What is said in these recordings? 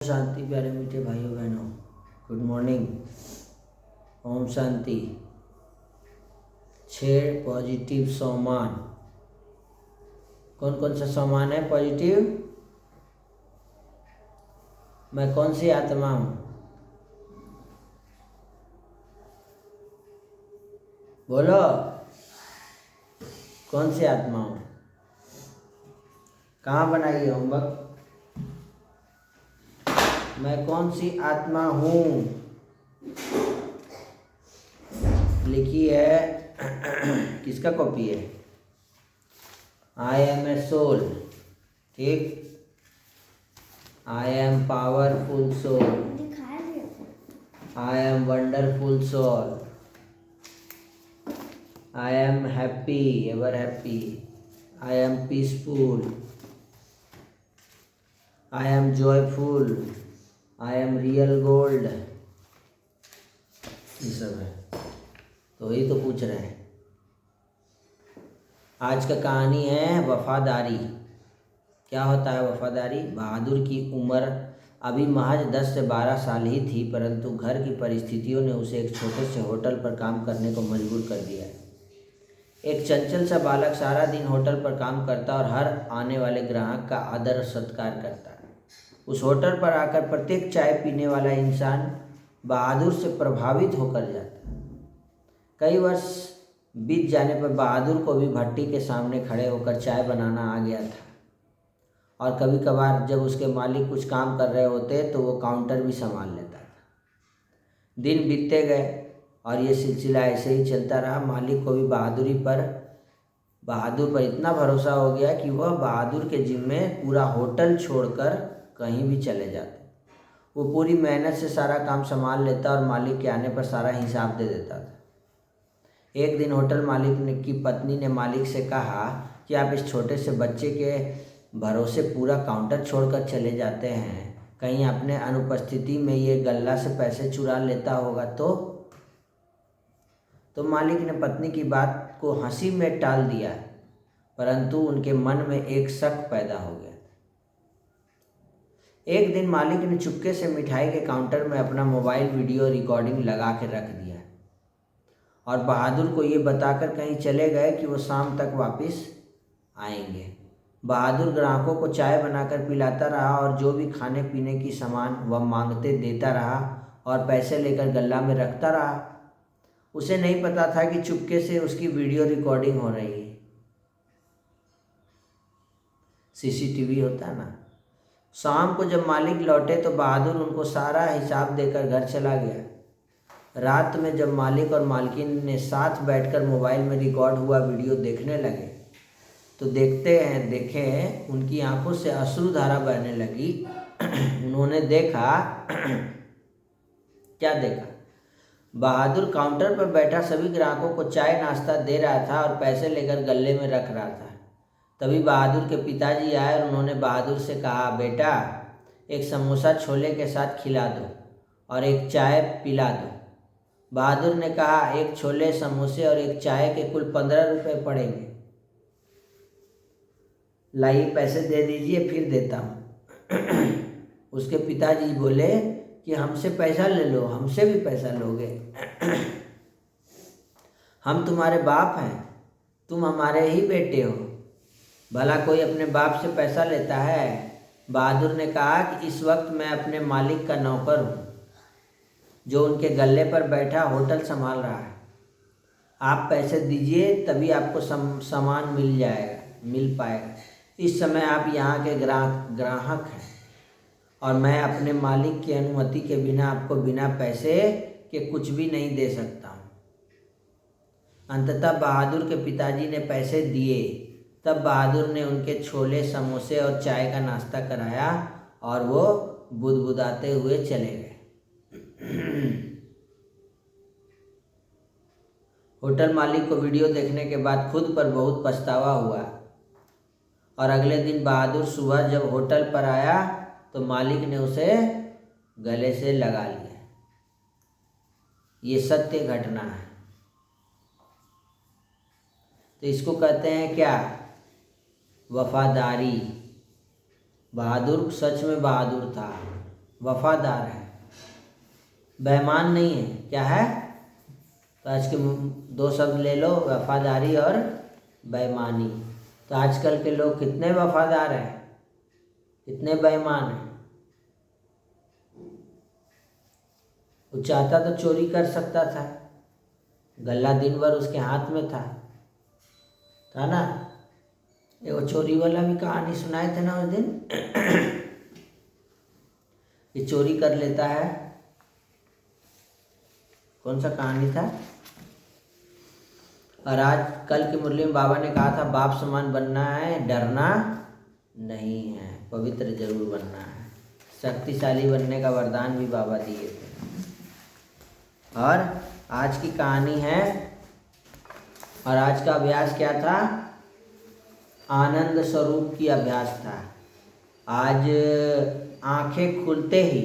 शांति प्यारे मीठे भाइयों बहनों, good morning. Om Shanti. 6 positive सोमान। कौन कौन सा सोमान है पॉजिटिव? मैं कौन सी आत्मा हूँ? बोलो, कौन सी आत्मा हूँ? कहाँ बनाई है होमवर्क? मैं कौन सी आत्मा हूँ लिखी है। किसका कॉपी है? I am a soul. ठीक, I am powerful soul, I am wonderful soul, I am happy, ever happy, I am peaceful, I am joyful, I am real gold. ये सब है, तो यही तो पूछ रहे हैं। आज का कहानी है वफादारी। क्या होता है वफादारी? बहादुर की उम्र अभी महज 10 से 12 साल ही थी, परंतु घर की परिस्थितियों ने उसे एक छोटे से होटल पर काम करने को मजबूर कर दिया। एक चंचल सा बालक सारा दिन होटल पर काम करता और हर आने वाले ग्राहक का आदर और सत्कार करता। उस होटल पर आकर प्रत्येक चाय पीने वाला इंसान बहादुर से प्रभावित होकर जाता। कई वर्ष बीत जाने पर बहादुर को भी भट्टी के सामने खड़े होकर चाय बनाना आ गया था, और कभी कभार जब उसके मालिक कुछ काम कर रहे होते तो वो काउंटर भी संभाल लेता था। दिन बीतते गए और ये सिलसिला ऐसे ही चलता रहा। मालिक को भी बहादुर पर इतना भरोसा हो गया कि वह बहादुर के जिम्मे पूरा होटल छोड़कर कहीं भी चले जाते। वो पूरी मेहनत से सारा काम संभाल लेता और मालिक के आने पर सारा हिसाब दे देता था। एक दिन होटल मालिक की पत्नी ने मालिक से कहा कि आप इस छोटे से बच्चे के भरोसे पूरा काउंटर छोड़कर चले जाते हैं, कहीं अपने अनुपस्थिति में ये गल्ला से पैसे चुरा लेता होगा तो मालिक ने पत्नी की बात को हंसी में टाल दिया, परंतु उनके मन में एक शक पैदा हो गया। एक दिन मालिक ने चुपके से मिठाई के काउंटर में अपना मोबाइल वीडियो रिकॉर्डिंग लगा के रख दिया और बहादुर को ये बताकर कहीं चले गए कि वो शाम तक वापस आएंगे। बहादुर ग्राहकों को चाय बनाकर पिलाता रहा और जो भी खाने पीने की सामान वह मांगते देता रहा और पैसे लेकर गल्ला में रखता रहा। उसे नहीं पता था कि चुपके से उसकी वीडियो रिकॉर्डिंग हो रही है। सीसीटीवी होता है ना। शाम को जब मालिक लौटे तो बहादुर उनको सारा हिसाब देकर घर चला गया। रात में जब मालिक और मालकिन ने साथ बैठकर मोबाइल में रिकॉर्ड हुआ वीडियो देखने लगे तो देखे उनकी आंखों से अश्रुधारा बहने लगी। उन्होंने देखा क्या देखा? बहादुर काउंटर पर बैठा सभी ग्राहकों को चाय नाश्ता दे रहा था और पैसे लेकर गल्ले में रख रहा था। तभी बहादुर के पिताजी आए और उन्होंने बहादुर से कहा, बेटा एक समोसा छोले के साथ खिला दो और एक चाय पिला दो। बहादुर ने कहा, एक छोले समोसे और एक चाय के कुल 15 रुपये पड़ेंगे। लाइए पैसे दे दीजिए, फिर देता हूँ। उसके पिताजी बोले कि हमसे पैसा ले लो, हमसे भी पैसा लोगे? हम तुम्हारे बाप हैं, तुम हमारे ही बेटे हो, भला कोई अपने बाप से पैसा लेता है? बहादुर ने कहा कि इस वक्त मैं अपने मालिक का नौकर हूँ जो उनके गल्ले पर बैठा होटल संभाल रहा है। आप पैसे दीजिए तभी आपको सामान मिल पाएगा। इस समय आप यहाँ के ग्राहक हैं और मैं अपने मालिक की अनुमति के बिना आपको बिना पैसे के कुछ भी नहीं दे सकता हूँ। अंततः बहादुर के पिताजी ने पैसे दिए। तब बहादुर ने उनके छोले समोसे और चाय का नाश्ता कराया और वो बुदबुदाते हुए चले गए। होटल मालिक को वीडियो देखने के बाद खुद पर बहुत पछतावा हुआ और अगले दिन बहादुर सुबह जब होटल पर आया तो मालिक ने उसे गले से लगा लिया। ये सत्य घटना है। तो इसको कहते हैं क्या? वफादारी। बहादुर सच में बहादुर था। वफादार है, बेईमान नहीं है। क्या है? तो आज के दो शब्द ले लो, वफादारी और बेईमानी। तो आजकल के लोग कितने वफादार हैं, कितने बेईमान हैं। वो चाहता तो चोरी कर सकता था, गल्ला दिन भर उसके हाथ में था ना। ये वो चोरी वाला भी कहानी सुनाए थे ना उस दिन। ये चोरी कर लेता है, कौन सा कहानी था? और आज कल की मुरली में बाबा ने कहा था बाप समान बनना है, डरना नहीं है, पवित्र जरूर बनना है। शक्तिशाली बनने का वरदान भी बाबा दिए थे। और आज की कहानी है, और आज का अभ्यास क्या था? आनंद स्वरूप की अभ्यास था। आज आंखें खुलते ही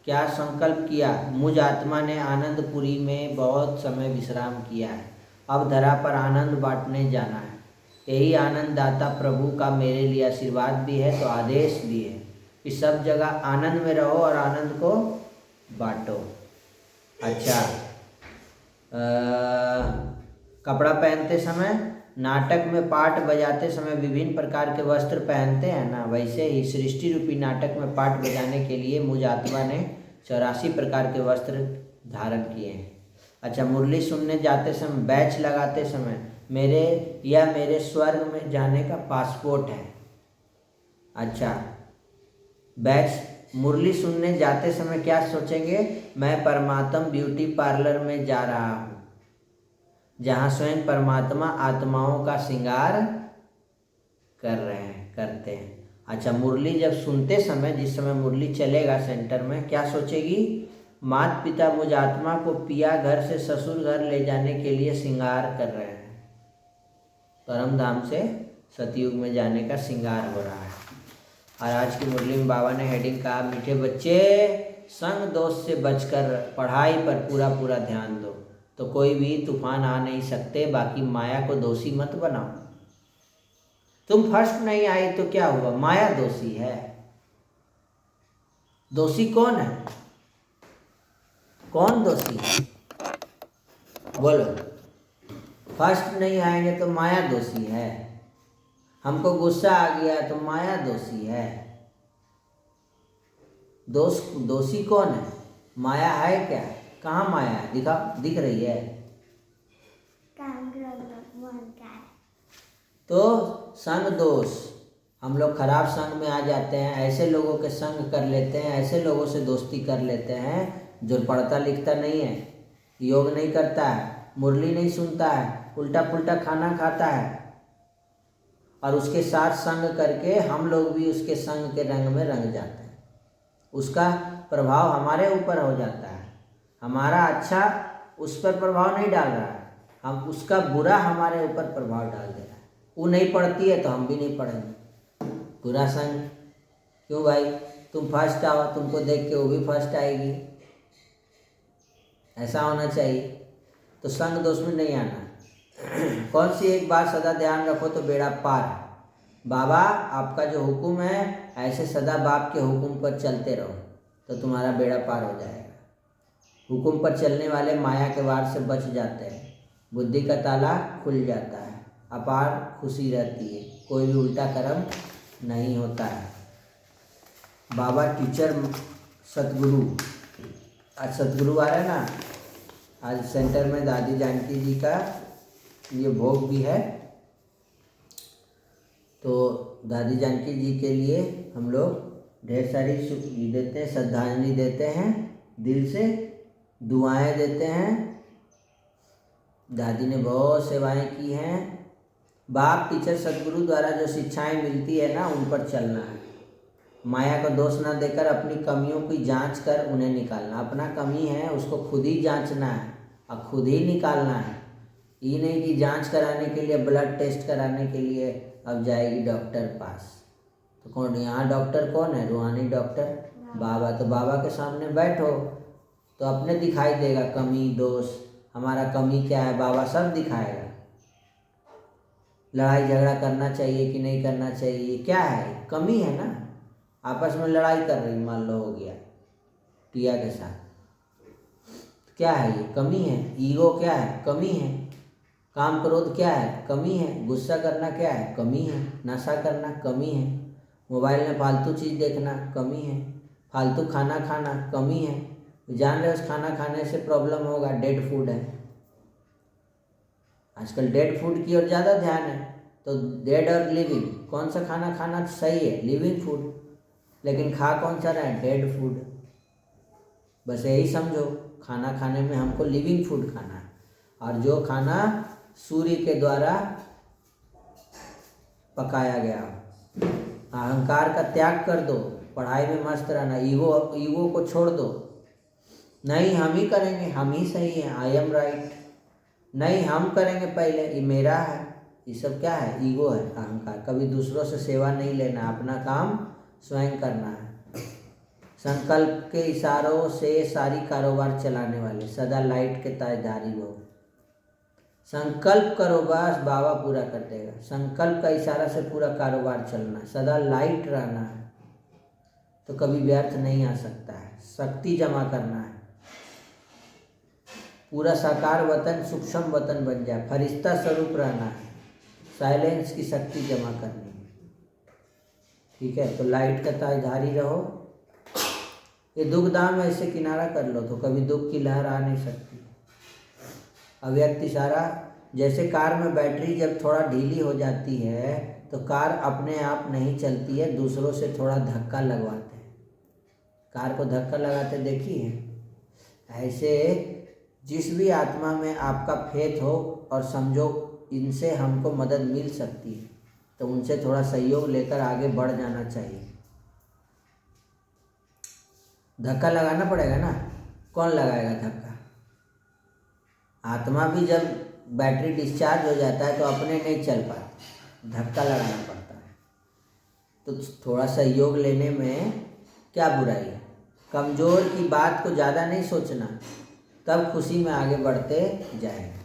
क्या संकल्प किया? मुझ आत्मा ने आनंदपुरी में बहुत समय विश्राम किया है, अब धरा पर आनंद बांटने जाना है। यही आनंद दाता प्रभु का मेरे लिए आशीर्वाद भी है, तो आदेश भी है कि सब जगह आनंद में रहो और आनंद को बांटो। अच्छा, कपड़ा पहनते समय, नाटक में पाठ बजाते समय विभिन्न प्रकार के वस्त्र पहनते हैं ना, वैसे ही सृष्टि रूपी नाटक में पाठ बजाने के लिए मुझ आत्मा ने 84 प्रकार के वस्त्र धारण किए हैं। अच्छा, मुरली सुनने जाते समय, बैच लगाते समय मेरे स्वर्ग में जाने का पासपोर्ट है। अच्छा, बैच मुरली सुनने जाते समय क्या सोचेंगे? मैं परमात्मा ब्यूटी पार्लर में जा रहा हूँ, जहाँ स्वयं परमात्मा आत्माओं का श्रृंगार करते हैं। अच्छा, मुरली जब सुनते समय, जिस समय मुरली चलेगा सेंटर में, क्या सोचेगी? माता पिता मुझ आत्मा को पिया घर से ससुर घर ले जाने के लिए श्रृंगार कर रहे हैं। परम धाम से सतयुग में जाने का श्रृंगार हो रहा है। और आज की मुरली में बाबा ने हेडिंग कहा, मीठे बच्चे संग दोष से बचकर पढ़ाई पर पूरा पूरा ध्यान दो, तो कोई भी तूफान आ नहीं सकते। बाकी माया को दोषी मत बनाओ। तुम फर्स्ट नहीं आए तो क्या हुआ? माया दोषी है। दोषी कौन है? कौन दोषी है? बोलो। फर्स्ट नहीं आएंगे तो माया दोषी है। हमको गुस्सा आ गया तो माया दोषी है। दोषी कौन है? माया है क्या? कहाँ माया है? दिख रही है? तो संग दोष, हम लोग खराब संग में आ जाते हैं, ऐसे लोगों के संग कर लेते हैं, ऐसे लोगों से दोस्ती कर लेते हैं जो पढ़ता लिखता नहीं है, योग नहीं करता है, मुरली नहीं सुनता है, उल्टा पुल्टा खाना खाता है, और उसके साथ संग करके हम लोग भी उसके संग के रंग में रंग जाते हैं। उसका प्रभाव हमारे ऊपर हो जाता है। हमारा अच्छा उस पर प्रभाव नहीं डाल रहा है, हम उसका बुरा हमारे ऊपर प्रभाव डाल दे रहा है। वो नहीं पढ़ती है तो हम भी नहीं पढ़ेंगे। बुरा संग। क्यों भाई? तुम फर्स्ट आओ, तुमको देख के वो भी फर्स्ट आएगी, ऐसा होना चाहिए। तो संग दोष में नहीं आना। कौन सी एक बात सदा ध्यान रखो तो बेड़ा पार। बाबा आपका जो हुक्म है, ऐसे सदा बाप के हुक्म पर चलते रहो तो तुम्हारा बेड़ा पार हो जाएगा। हुक्म पर चलने वाले माया के वार से बच जाते हैं, बुद्धि का ताला खुल जाता है, अपार खुशी रहती है, कोई भी उल्टा कर्म नहीं होता है। बाबा टीचर सतगुरु, आज सतगुरु आ रहा है ना, आज सेंटर में दादी जानकी जी का ये भोग भी है, तो दादी जानकी जी के लिए हम लोग ढेर सारी देते हैं, श्रद्धांजलि देते हैं, दिल से दुआएं देते हैं। दादी ने बहुत सेवाएं की हैं। बाप टीचर सतगुरु द्वारा जो शिक्षाएं मिलती है ना, उन पर चलना है। माया को दोष ना देकर अपनी कमियों की जांच कर उन्हें निकालना। अपना कमी है उसको खुद ही जांचना है और खुद ही निकालना है। ये नहीं कि जांच कराने के लिए, ब्लड टेस्ट कराने के लिए अब जाएगी डॉक्टर पास। तो कौन यहाँ डॉक्टर कौन है? रूहानी डॉक्टर बाबा। तो बाबा के सामने बैठो तो अपने दिखाई देगा कमी दोष, हमारा कमी क्या है, बाबा सब दिखाएगा। लड़ाई झगड़ा करना चाहिए कि नहीं करना चाहिए, क्या है? कमी है ना, आपस में लड़ाई कर रही, मान लो हो गया, क्रिया के साथ। क्या है ये? कमी है। ईगो क्या है? कमी है। काम क्रोध क्या है? कमी है। गुस्सा करना क्या है? कमी है। नशा करना कमी है। मोबाइल में फालतू चीज़ देखना कमी है। फालतू खाना खाना कमी है। जान रहे हो उस खाना खाने से प्रॉब्लम होगा, डेड फूड है। आजकल डेड फूड की ओर ज़्यादा ध्यान है। तो डेड और लिविंग, कौन सा खाना खाना सही है? Living food. लेकिन खा कौन सा रहा है? Dead food. बस यही समझो, खाना खाने में हमको लिविंग फूड खाना है। और जो खाना सूर्य के द्वारा पकाया गया हो। अहंकार का त्याग कर दो, पढ़ाई में मस्त रहना। ईगो को छोड़ दो। नहीं हम ही करेंगे, हम ही सही हैं, आई एम राइट। नहीं हम करेंगे पहले, ये मेरा है। ये सब क्या है? ईगो है, अहंकार। कभी दूसरों से सेवा नहीं लेना, अपना काम स्वयं करना है। संकल्प के इशारों से सारी कारोबार चलाने वाले, सदा लाइट के ताजधारी हो। संकल्प करो बस, बाबा पूरा कर देगा। संकल्प का इशारा से पूरा कारोबार चलना, सदा लाइट रहना है, तो कभी व्यर्थ नहीं आ सकता है। शक्ति जमा करना है, पूरा साकार वतन सूक्ष्म वतन बन जाए। फरिश्ता स्वरूप रहना है, साइलेंस की शक्ति जमा करनी है। ठीक है, तो लाइट का ताजधारी रहो। ये दुख दाम ऐसे किनारा कर लो तो कभी दुख की लहर आ नहीं सकती। अव्यक्त इशारा, जैसे कार में बैटरी जब थोड़ा ढीली हो जाती है तो कार अपने आप नहीं चलती है, दूसरों से थोड़ा धक्का लगवाते हैं। कार को धक्का लगाते देखिए। ऐसे जिस भी आत्मा में आपका फेथ हो और समझो इनसे हमको मदद मिल सकती है, तो उनसे थोड़ा सहयोग लेकर आगे बढ़ जाना चाहिए। धक्का लगाना पड़ेगा ना, कौन लगाएगा धक्का? आत्मा भी जब बैटरी डिस्चार्ज हो जाता है तो अपने नहीं चल पाती, धक्का लगाना पड़ता है। तो थोड़ा सहयोग लेने में क्या बुराई है? कमज़ोर की बात को ज़्यादा नहीं सोचना, तब खुशी में आगे बढ़ते जाएंगे।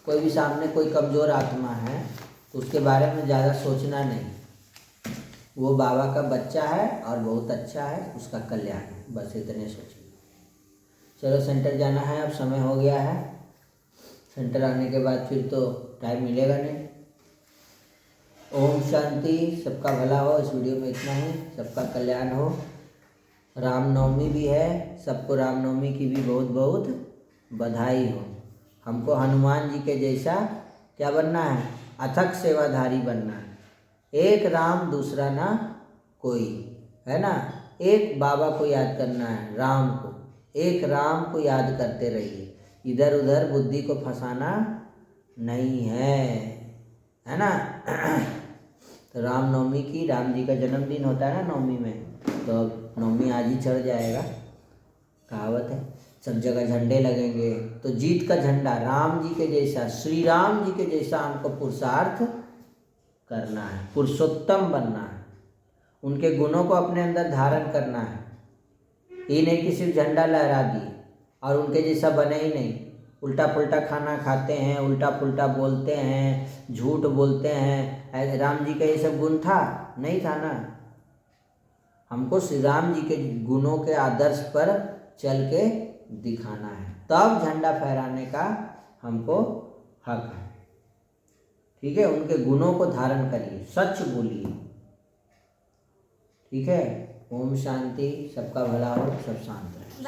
कोई भी सामने कोई कमज़ोर आत्मा है तो उसके बारे में ज़्यादा सोचना नहीं। वो बाबा का बच्चा है और बहुत अच्छा है, उसका कल्याण है, बस इतने सोचिए। चलो सेंटर जाना है, अब समय हो गया है। सेंटर आने के बाद फिर तो टाइम मिलेगा नहीं। ओम शांति, सबका भला हो। इस वीडियो में इतना ही, सबका कल्याण हो। रामनवमी भी है, सबको रामनवमी की भी बहुत बहुत बधाई हो। हमको हनुमान जी के जैसा क्या बनना है? अथक सेवाधारी बनना है। एक राम दूसरा ना कोई, है ना। एक बाबा को याद करना है, राम को। एक राम को याद करते रहिए, इधर उधर बुद्धि को फंसाना नहीं है ना। तो रामनवमी की, राम जी का जन्मदिन होता है ना नवमी में, तो नवमी आज ही चढ़ जाएगा। कहावत है, सब जगह झंडे लगेंगे। तो जीत का झंडा राम जी के जैसा, श्री राम जी के जैसा हमको पुरुषार्थ करना है, पुरुषोत्तम बनना है, उनके गुणों को अपने अंदर धारण करना है। ये नहीं कि सिर्फ झंडा लहरा दिए और उनके जैसा बने ही नहीं। उल्टा पुल्टा खाना खाते हैं, उल्टा पुल्टा बोलते हैं, झूठ बोलते हैं। राम जी का ये सब गुण था? नहीं था ना। हमको श्री राम जी के गुणों के आदर्श पर चल के दिखाना है, तब झंडा फहराने का हमको हक है। ठीक है, उनके गुणों को धारण करिए, सच बोलिए। ठीक है, ओम शांति, सबका भला हो, सब शांत रहे।